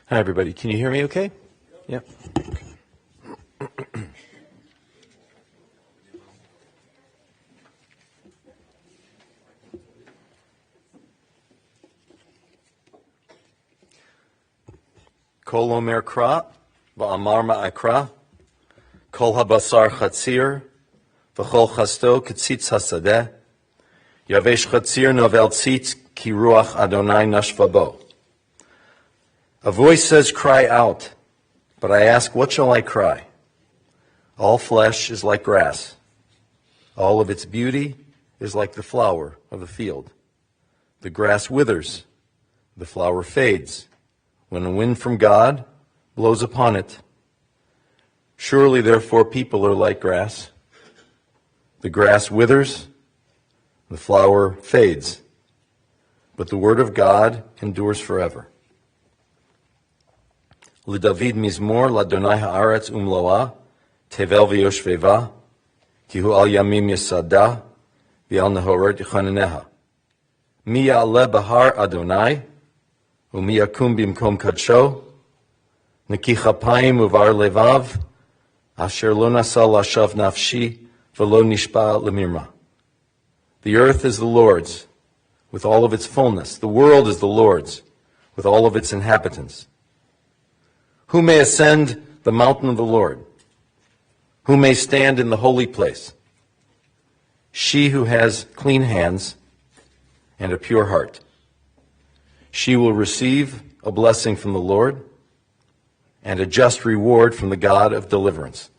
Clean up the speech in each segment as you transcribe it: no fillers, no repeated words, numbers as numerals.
Hi, everybody. Can you hear me okay? Yep. Kol omer kra, va'amar ma'akra, kol habasar chatzir, v'chol chasto ketzitz hasadeh, yavesh chatzir novel tzitz ki ruach Adonai nashvabo. A voice says, cry out, but I ask, what shall I cry? All flesh is like grass. All of its beauty is like the flower of the field. The grass withers, the flower fades, when a wind from God blows upon it. Surely, therefore, people are like grass. The grass withers, the flower fades, but the word of God endures forever. LeDavid mizmor l'Adonai haaretz umloa, tevel v'yoshveva, ki hu al yamim yesada, v'al nehorot yichaneneha. Mi ya'aleh bahar Adonai, u'mi yakum bimkom kadsho, neki chapayim uvar levav, asher lo nasa lashav nafshi, v'lo nishpa lemirma. The earth is the Lord's, with all of its fullness. The world is the Lord's, with all of its inhabitants. Who may ascend the mountain of the Lord? Who may stand in the holy place? She who has clean hands and a pure heart. She will receive a blessing from the Lord and a just reward from the God of deliverance.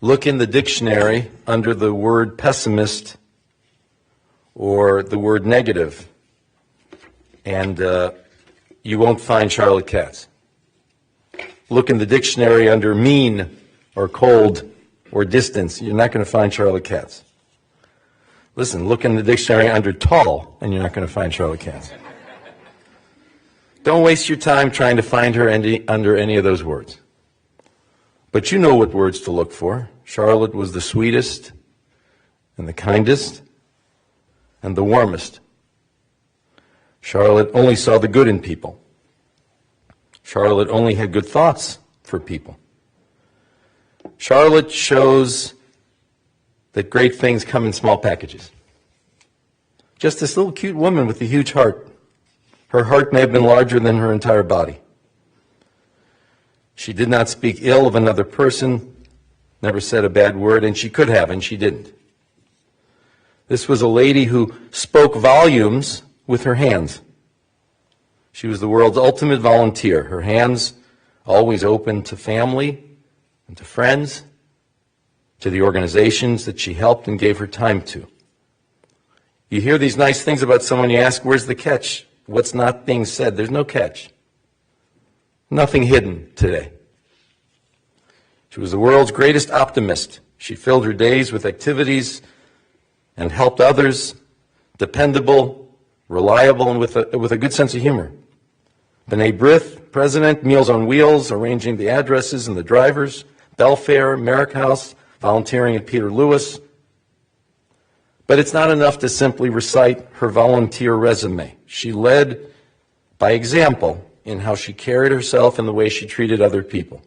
Look in the dictionary under the word pessimist or the word negative, and you won't find Charlotte Katz. Look in the dictionary under mean or cold or distance. You're not going to find Charlotte Katz. Listen, look in the dictionary under tall, and you're not going to find Charlotte Katz. Don't waste your time trying to find her under any of those words. But you know what words to look for. Charlotte was the sweetest and the kindest and the warmest. Charlotte only saw the good in people. Charlotte only had good thoughts for people. Charlotte shows that great things come in small packages. Just this little cute woman with a huge heart. Her heart may have been larger than her entire body. She did not speak ill of another person, never said a bad word, and she could have, and she didn't. This was a lady who spoke volumes with her hands. She was the world's ultimate volunteer, her hands always open to family and to friends, to the organizations that she helped and gave her time to. You hear these nice things about someone, you ask, where's the catch? What's not being said? There's no catch. Nothing hidden today. She was the world's greatest optimist. She filled her days with activities and helped others, dependable, reliable, and with a good sense of humor. B'nai B'rith, president, Meals on Wheels, arranging the addresses and the drivers, Belfair, Merrick House, volunteering at Peter Lewis. But it's not enough to simply recite her volunteer resume. She led by example in how she carried herself and the way she treated other people.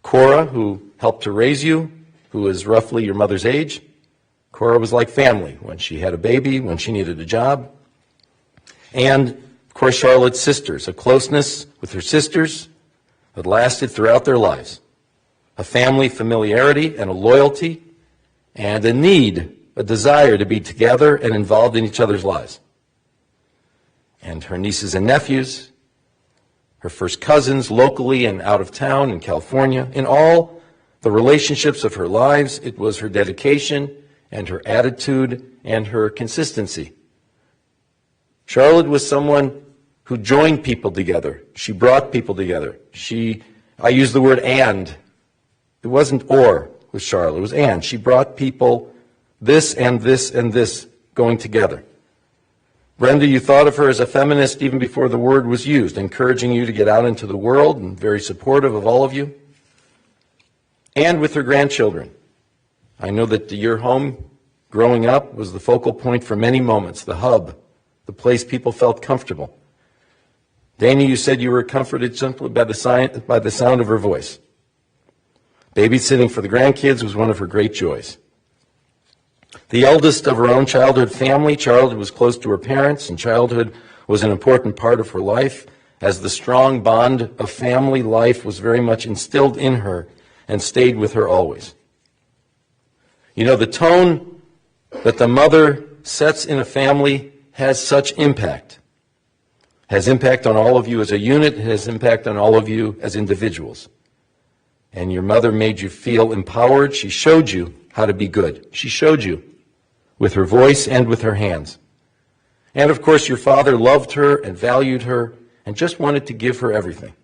Cora, who helped to raise you, who is roughly your mother's age, Cora was like family when she had a baby, when she needed a job. And, of course, Charlotte's sisters, a closeness with her sisters that lasted throughout their lives. A family familiarity and a loyalty and a need, a desire to be together and involved in each other's lives. And her nieces and nephews, her first cousins locally and out of town in California, in all the relationships of her lives, it was her dedication and her attitude and her consistency. Charlotte was someone who joined people together. She brought people together. I use the word and. It wasn't or with Charlotte, it was and. She brought people, this and this and this, going together. Brenda, you thought of her as a feminist even before the word was used, encouraging you to get out into the world and very supportive of all of you. And with her grandchildren. I know that your home growing up was the focal point for many moments, the hub, the place people felt comfortable. Dana, you said you were comforted simply by the sound of her voice. Babysitting for the grandkids was one of her great joys. The eldest of her own childhood family, childhood was close to her parents, and childhood was an important part of her life, as the strong bond of family life was very much instilled in her and stayed with her always. You know, the tone that the mother sets in a family has such impact. Has impact on all of you as a unit, has impact on all of you as individuals. And your mother made you feel empowered. She showed you how to be good. She showed you with her voice and with her hands. And of course, your father loved her and valued her and just wanted to give her everything.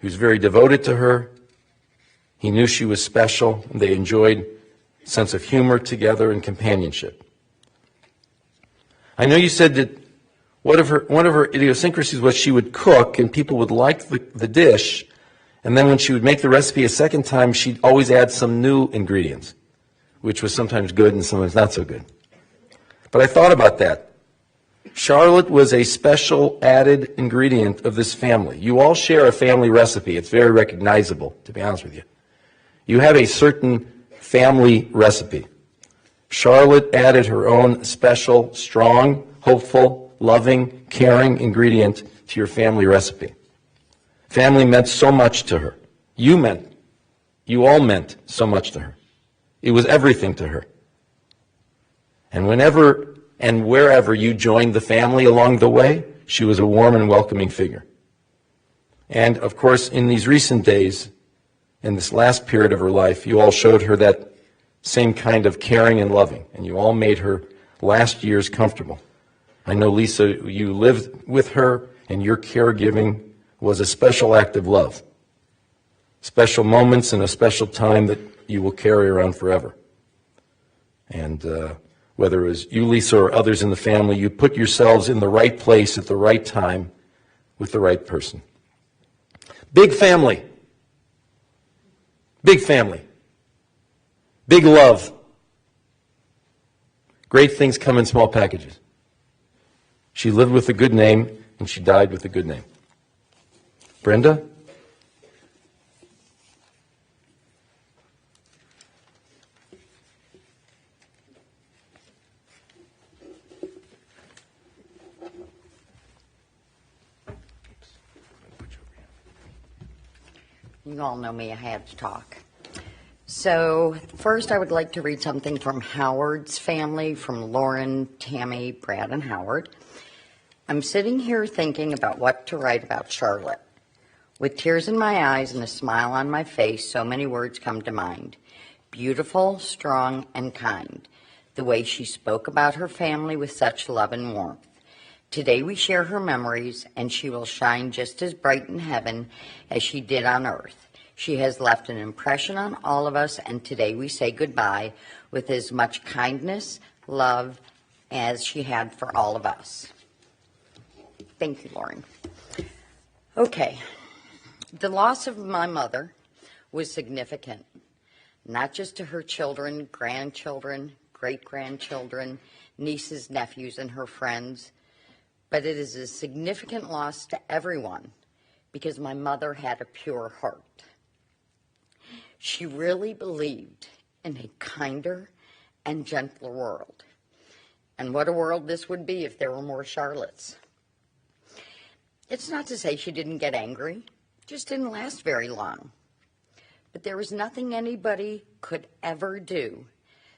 He was very devoted to her. He knew she was special, and they enjoyed a sense of humor together and companionship. I know you said that one of her idiosyncrasies was she would cook, and people would like the dish, and then when she would make the recipe a second time, she'd always add some new ingredients, which was sometimes good and sometimes not so good. But I thought about that. Charlotte was a special added ingredient of this family. You all share a family recipe. It's very recognizable, to be honest with you. You have a certain family recipe. Charlotte added her own special, strong, hopeful, loving, caring ingredient to your family recipe. Family meant so much to her. You all meant so much to her. It was everything to her. And whenever and wherever you joined the family along the way, she was a warm and welcoming figure. And of course, in these recent days, in this last period of her life, you all showed her that same kind of caring and loving, and you all made her last year's comfortable. I know, Lisa, you lived with her, and your caregiving was a special act of love. Special moments and a special time that you will carry around forever. And whether it was you, Lisa, or others in the family, you put yourselves in the right place at the right time with the right person. Big family. Big family. Big love. Great things come in small packages. She lived with a good name, and she died with a good name. Brenda? You all know me, I had to talk. So first I would like to read something from Howard's family, from Lauren, Tammy, Brad, and Howard. I'm sitting here thinking about what to write about Charlotte. With tears in my eyes and a smile on my face, so many words come to mind. Beautiful, strong, and kind. The way she spoke about her family with such love and warmth. Today we share her memories, and she will shine just as bright in heaven as she did on earth. She has left an impression on all of us, and today we say goodbye with as much kindness, love, as she had for all of us. Thank you, Lauren. Okay. The loss of my mother was significant, not just to her children, grandchildren, great-grandchildren, nieces, nephews, and her friends, but it is a significant loss to everyone because my mother had a pure heart. She really believed in a kinder and gentler world. And what a world this would be if there were more Charlottes. It's not to say she didn't get angry, just didn't last very long. But there was nothing anybody could ever do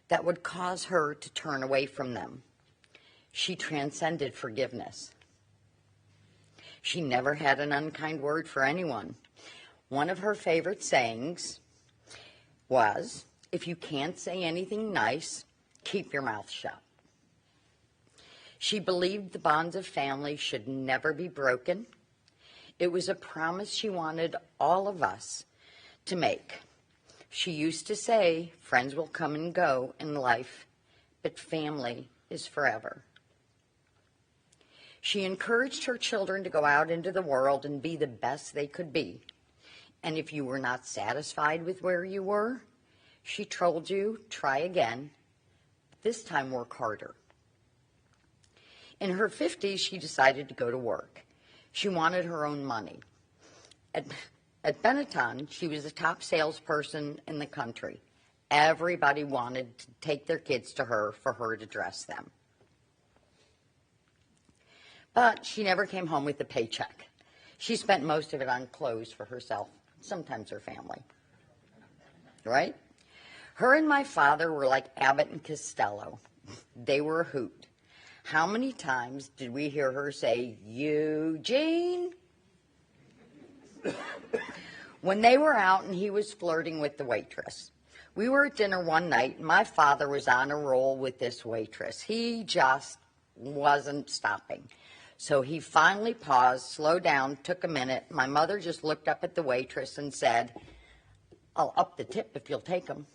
that would cause her to turn away from them. She transcended forgiveness. She never had an unkind word for anyone. One of her favorite sayings was, if you can't say anything nice, keep your mouth shut. She believed the bonds of family should never be broken. It was a promise she wanted all of us to make. She used to say, friends will come and go in life, but family is forever. She encouraged her children to go out into the world and be the best they could be. And if you were not satisfied with where you were, she told you, try again. This time work harder. In her 50s, she decided to go to work. She wanted her own money. At Benetton, she was the top salesperson in the country. Everybody wanted to take their kids to her for her to dress them. But she never came home with a paycheck. She spent most of it on clothes for herself, sometimes her family. Right? Her and my father were like Abbott and Costello. They were a hoot. How many times did we hear her say, Eugene? When they were out and he was flirting with the waitress. We were at dinner one night, and my father was on a roll with this waitress. He just wasn't stopping. So he finally paused, slowed down, took a minute. My mother just looked up at the waitress and said, I'll up the tip if you'll take them.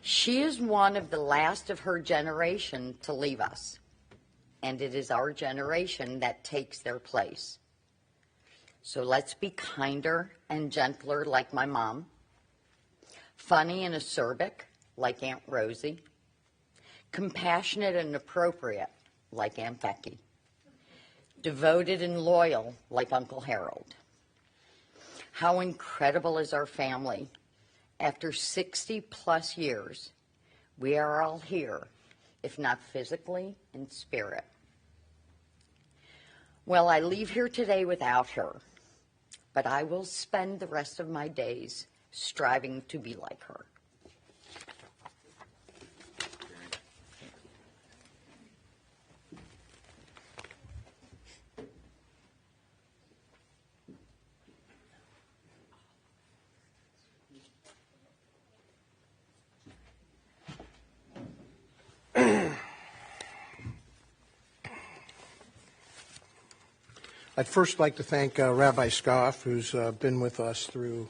She is one of the last of her generation to leave us, and it is our generation that takes their place. So let's be kinder and gentler like my mom, funny and acerbic like Aunt Rosie, compassionate and appropriate like Aunt Becky, devoted and loyal like Uncle Harold. How incredible is our family. After 60 plus years, we are all here, if not physically, in spirit. Well, I leave here today without her, but I will spend the rest of my days striving to be like her. I'd first like to thank Rabbi Scoff, who's been with us through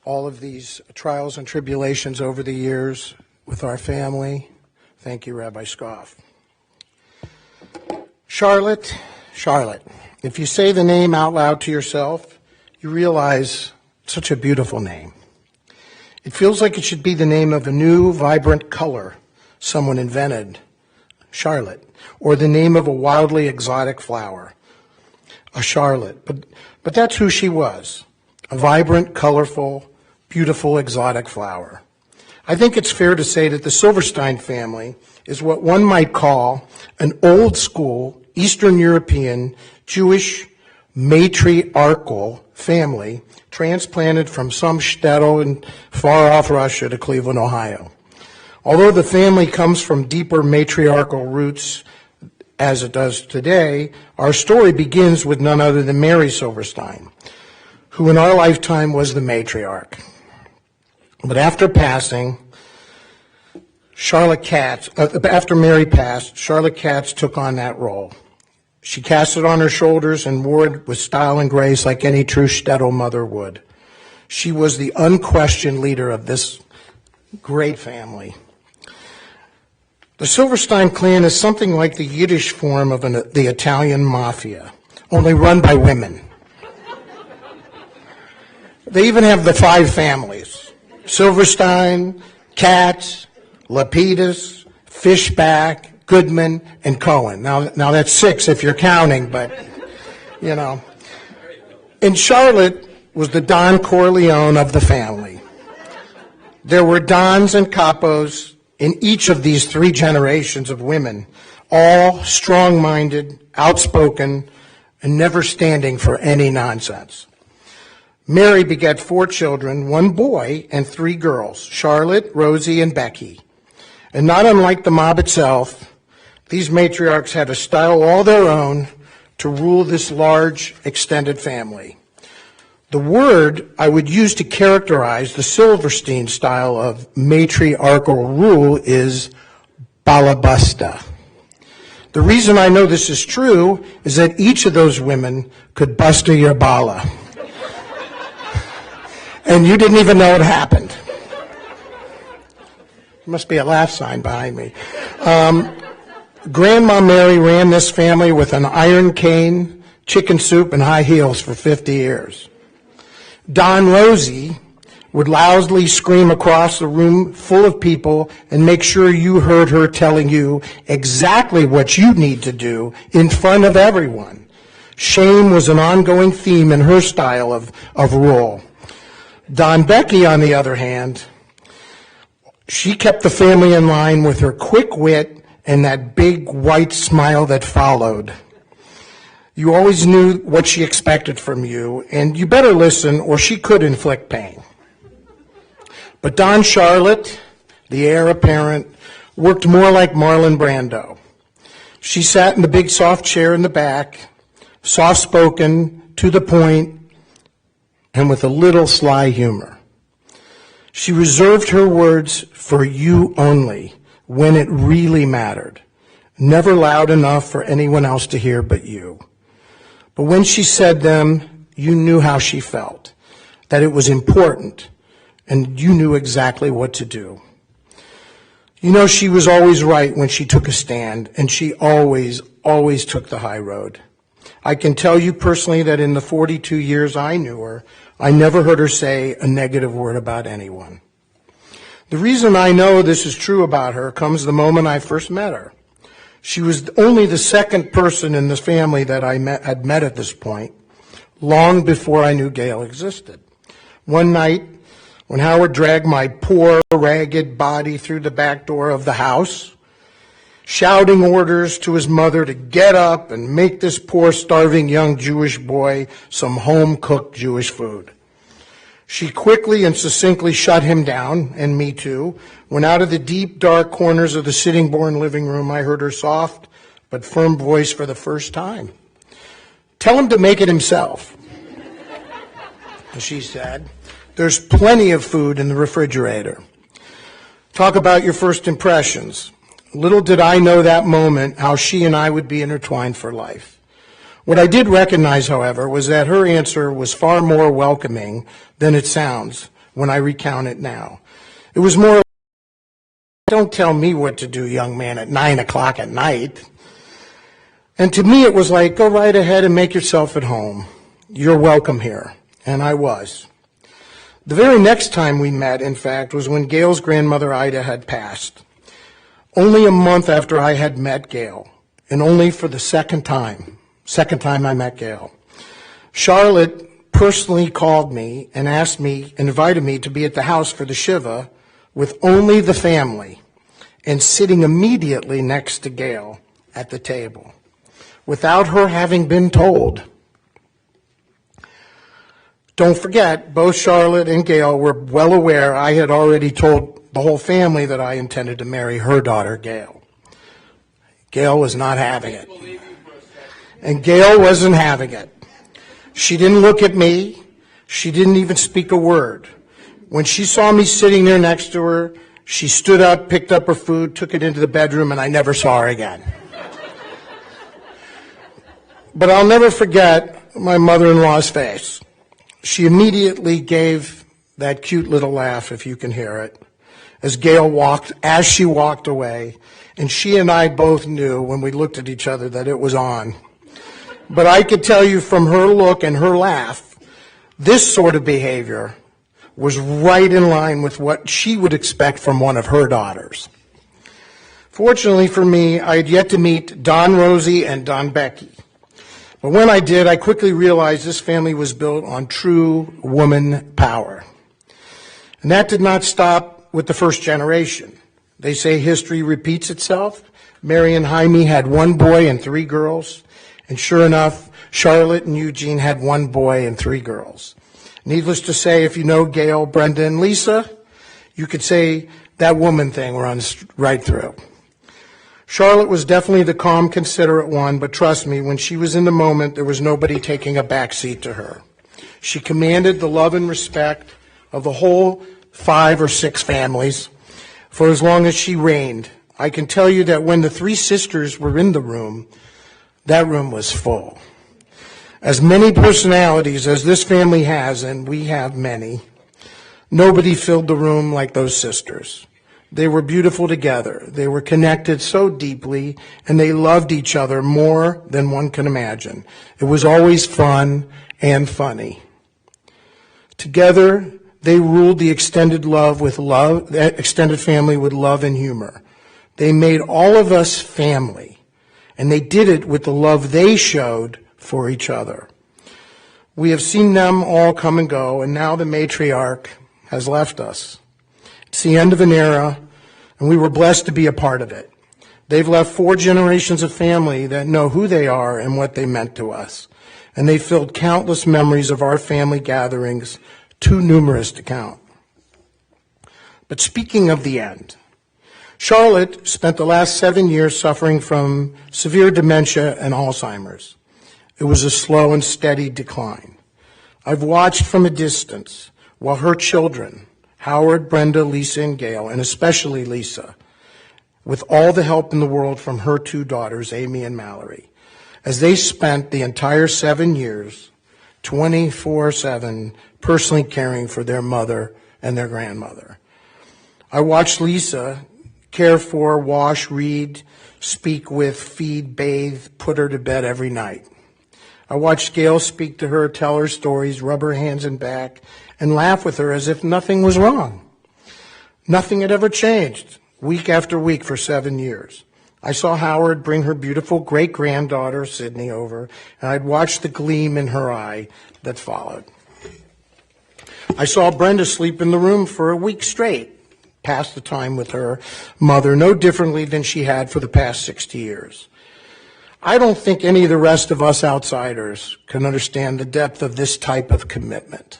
all of these trials and tribulations over the years with our family. Thank you, Rabbi Scoff. Charlotte, if you say the name out loud to yourself, you realize it's such a beautiful name. It feels like it should be the name of a new, vibrant color someone invented, Charlotte, or the name of a wildly exotic flower, a Charlotte. But that's who she was, a vibrant, colorful, beautiful, exotic flower. I think it's fair to say that the Silverstein family is what one might call an old-school, Eastern European, Jewish, matriarchal family transplanted from some shtetl in far-off Russia to Cleveland, Ohio. Although the family comes from deeper matriarchal roots as it does today, our story begins with none other than Mary Silverstein, who in our lifetime was the matriarch. But after passing, after Mary passed, Charlotte Katz took on that role. She cast it on her shoulders and wore it with style and grace like any true shtetl mother would. She was the unquestioned leader of this great family. The Silverstein clan is something like the Yiddish form of the Italian mafia, only run by women. They even have the 5 families: Silverstein, Katz, Lapidus, Fishback, Goodman, and Cohen. Now that's 6 if you're counting, but, you know. And Charlotte was the Don Corleone of the family. There were Dons and Capos in each of these 3 generations of women, all strong-minded, outspoken, and never standing for any nonsense. Mary begat 4 children, 1 boy and 3 girls, Charlotte, Rosie, and Becky. And not unlike the mob itself, these matriarchs had a style all their own to rule this large, extended family. The word I would use to characterize the Silverstein style of matriarchal rule is balabusta. The reason I know this is true is that each of those women could busta your bala. And you didn't even know it happened. There must be a laugh sign behind me. Grandma Mary ran this family with an iron cane, chicken soup, and high heels for 50 years. Don Rosie would loudly scream across the room full of people and make sure you heard her telling you exactly what you need to do in front of everyone. Shame was an ongoing theme in her style of rule. Don Becky, on the other hand, she kept the family in line with her quick wit and that big white smile that followed. You always knew what she expected from you, and you better listen or she could inflict pain. But Don Charlotte, the heir apparent, worked more like Marlon Brando. She sat in the big soft chair in the back, soft-spoken, to the point, and with a little sly humor. She reserved her words for you only when it really mattered, never loud enough for anyone else to hear but you. But when she said them, you knew how she felt, that it was important, and you knew exactly what to do. You know, she was always right when she took a stand, and she always took the high road. I can tell you personally that in the 42 years I knew her, I never heard her say a negative word about anyone. The reason I know this is true about her comes the moment I first met her. She was only the second person in this family that I had met at this point, long before I knew Gail existed. One night, when Howard dragged my poor, ragged body through the back door of the house, shouting orders to his mother to get up and make this poor, starving young Jewish boy some home-cooked Jewish food. She quickly and succinctly shut him down, and me too, when out of the deep, dark corners of the Sittingbourne living room I heard her soft but firm voice for the first time. "Tell him to make it himself," she said. "There's plenty of food in the refrigerator." Talk about your first impressions. Little did I know that moment how she and I would be intertwined for life. What I did recognize, however, was that her answer was far more welcoming than it sounds when I recount it now. It was more, "Don't tell me what to do, young man, at 9 o'clock at night." And to me, it was like, "Go right ahead and make yourself at home. You're welcome here." And I was. The very next time we met, in fact, was when Gail's grandmother, Ida, had passed. Only a month after I had met Gail, and only for the second time I met Gail. Charlotte personally called me and invited me to be at the house for the Shiva with only the family and sitting immediately next to Gail at the table, without her having been told. Don't forget, both Charlotte and Gail were well aware I had already told the whole family that I intended to marry her daughter, Gail. Gail was not having it. And Gail wasn't having it. She didn't look at me. She didn't even speak a word. When she saw me sitting there next to her, she stood up, picked up her food, took it into the bedroom, and I never saw her again. But I'll never forget my mother-in-law's face. She immediately gave that cute little laugh, if you can hear it, as she walked away, and she and I both knew when we looked at each other that it was on. But I could tell you from her look and her laugh, this sort of behavior was right in line with what she would expect from one of her daughters. Fortunately for me, I had yet to meet Don Rosie and Don Becky. But when I did, I quickly realized this family was built on true woman power. And that did not stop with the first generation. They say history repeats itself. Mary and Jaime had one boy and 3 girls. And sure enough, Charlotte and Eugene had 1 boy and 3 girls. Needless to say, if you know Gail, Brenda, and Lisa, you could say that woman thing runs right through. Charlotte was definitely the calm, considerate one, but trust me, when she was in the moment, there was nobody taking a backseat to her. She commanded the love and respect of the whole 5 or 6 families for as long as she reigned. I can tell you that when the 3 sisters were in the room, that room was full. As many personalities as this family has, and we have many, nobody filled the room like those sisters. They were beautiful together. They were connected so deeply, and they loved each other more than one can imagine. It was always fun and funny. Together, they ruled the extended family with love and humor. They made all of us family. And they did it with the love they showed for each other. We have seen them all come and go, and now the matriarch has left us. It's the end of an era, and we were blessed to be a part of it. They've left 4 generations of family that know who they are and what they meant to us. And they filled countless memories of our family gatherings, too numerous to count. But speaking of the end, Charlotte spent the last 7 years suffering from severe dementia and Alzheimer's. It was a slow and steady decline. I've watched from a distance while her children, Howard, Brenda, Lisa, and Gail, and especially Lisa, with all the help in the world from her 2 daughters, Amy and Mallory, as they spent the entire 7 years, 24/7, personally caring for their mother and their grandmother. I watched Lisa care for, wash, read, speak with, feed, bathe, put her to bed every night. I watched Gail speak to her, tell her stories, rub her hands and back, and laugh with her as if nothing was wrong. Nothing had ever changed, week after week for 7 years. I saw Howard bring her beautiful great-granddaughter, Sydney, over, and I'd watched the gleam in her eye that followed. I saw Brenda sleep in the room for a week straight, pass the time with her mother, no differently than she had for the past 60 years. I don't think any of the rest of us outsiders can understand the depth of this type of commitment.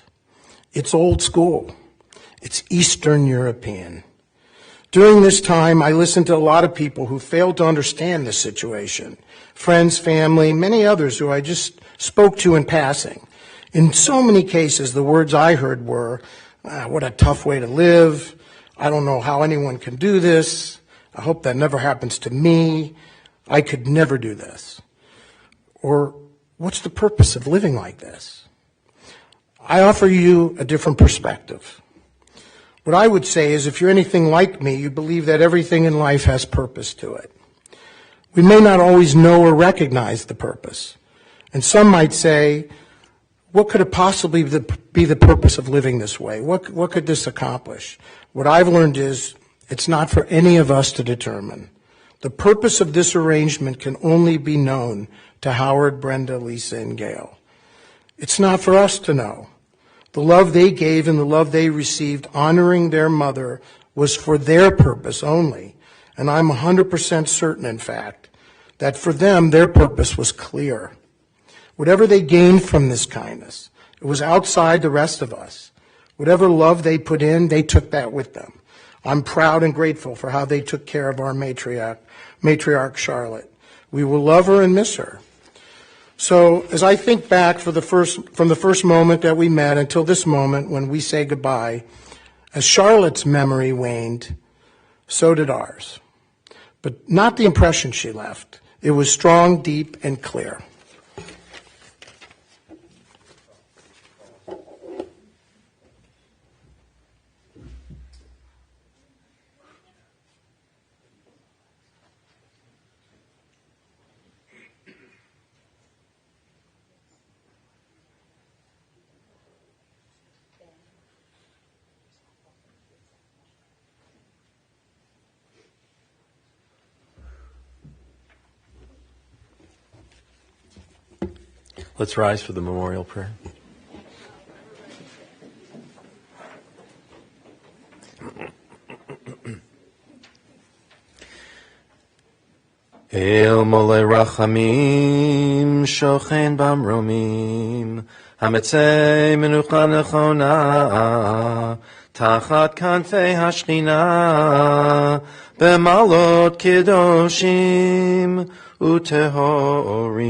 It's old school. It's Eastern European. During this time, I listened to a lot of people who failed to understand this situation. Friends, family, many others who I just spoke to in passing. In so many cases, the words I heard were, what a tough way to live. I don't know how anyone can do this. I hope that never happens to me. I could never do this. Or What's the purpose of living like this? I offer you a different perspective. What I would say is if you're anything like me, you believe that everything in life has purpose to it. We may not always know or recognize the purpose. And some might say, what could it possibly be the purpose of living this way? What could this accomplish? What I've learned is it's not for any of us to determine. The purpose of this arrangement can only be known to Howard, Brenda, Lisa, and Gail. It's not for us to know. The love they gave and the love they received honoring their mother was for their purpose only. And I'm 100% certain, in fact, that for them, their purpose was clear. Whatever they gained from this kindness, it was outside the rest of us. Whatever love they put in, they took that with them. I'm proud and grateful for how they took care of our matriarch Charlotte. We will love her and miss her. So as I think back from the first moment that we met until this moment when we say goodbye, as Charlotte's memory waned, so did ours. But not the impression she left. It was strong, deep, and clear. Let's rise for the memorial prayer. El mole rachamim shochen bamromim hametzei menucha nechona tachat kanfei hashchina b'malot kedoshim utehorim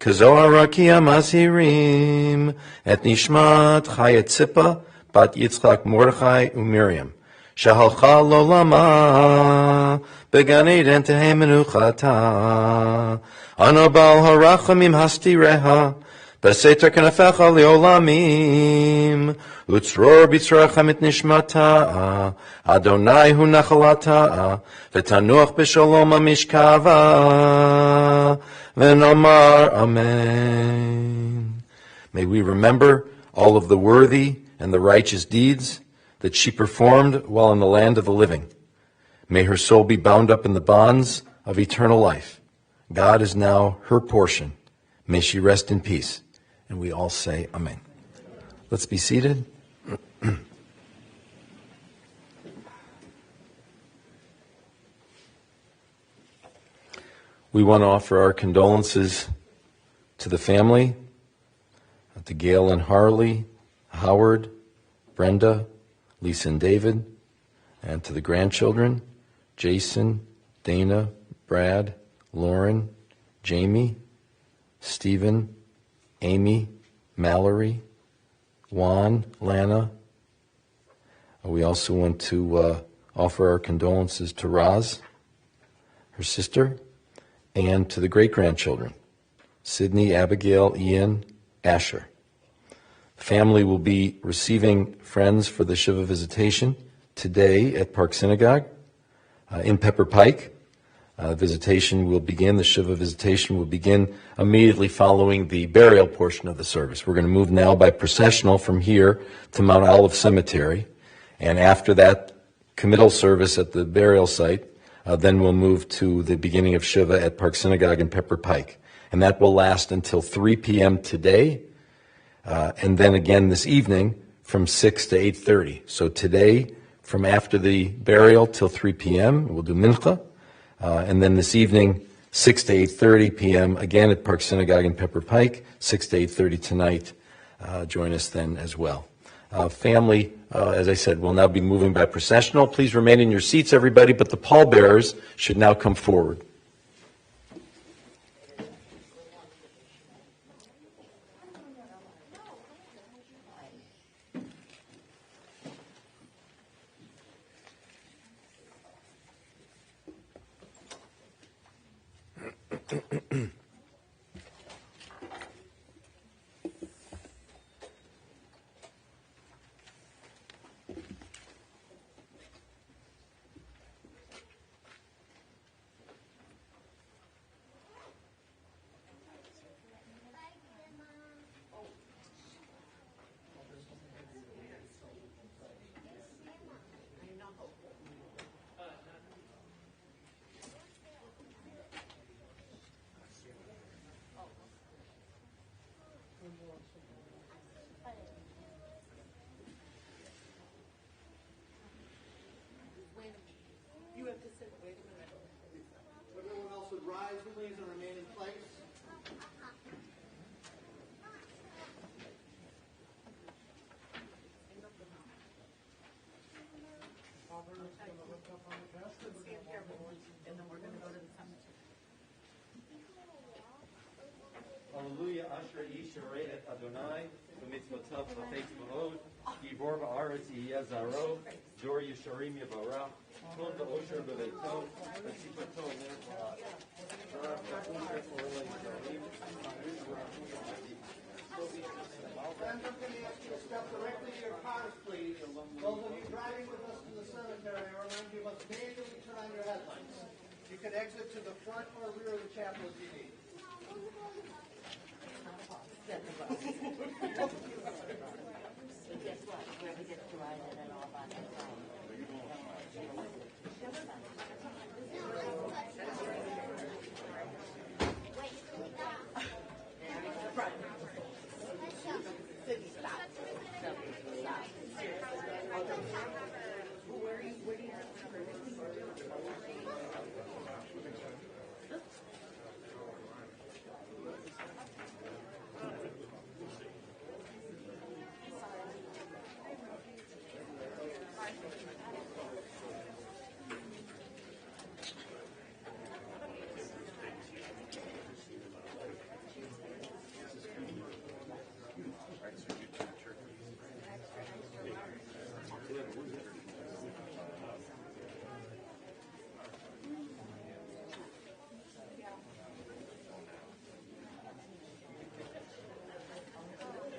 k'zohar rakia mazhirim et nishmat chayet Tzippa bat Yitzchak Mordechai uMiriam shehalcha lolama began Eden tehei menuchata ano bal harachamim hastireha b'seter kanafecha leolamim utzror b'tzrachem et nishmata Adonai hu nachalata v'tanuach b'shalom amishkava v'nomar amen. May we remember all of the worthy and the righteous deeds that she performed while in the land of the living. May her soul be bound up in the bonds of eternal life. God is now her portion. May she rest in peace. And we all say amen. Let's be seated. We want to offer our condolences to the family, to Gail and Harley, Howard, Brenda, Lisa and David, and to the grandchildren, Jason, Dana, Brad, Lauren, Jamie, Stephen, Amy, Mallory, Juan, Lana. We also want to offer our condolences to Roz, her sister, and to the great-grandchildren, Sydney, Abigail, Ian, Asher. The family will be receiving friends for the Shiva visitation today at Park Synagogue in Pepper Pike. Visitation will begin, the Shiva visitation will begin immediately following the burial portion of the service. We're going to move now by processional from here to Mount Olive Cemetery, and after that committal service at the burial site, then we'll move to the beginning of Shiva at Park Synagogue in Pepper Pike. And that will last until 3 p.m. today, and then again this evening from 6 to 8:30. So today, from after the burial till 3 p.m., we'll do mincha. And then this evening, 6 to 8:30 p.m., again at Park Synagogue in Pepper Pike, 6 to 8:30 tonight. Join us then as well. Family, as I said, will now be moving by processional. Please remain in your seats, everybody, but the pallbearers should now come forward. father is going to look up on the chest. And then we're going to go to the cemetery. Hallelujah, Asher Yisharei et Adonai, v'mitzvotav chafetz v'od, Gibor ba'aretz yiyeh zaro, Dor Yisharim Yavarach, Tov v'osher b'veito, v'tzipato ner v'ad. Friends, I'm going to ask you to step directly to your cars, please. Those of you driving with us to the cemetery, I remind you must manually turn on your headlights. You can exit to the front or rear of the chapel if you need. But guess what? Whoever gets to ride it and all that.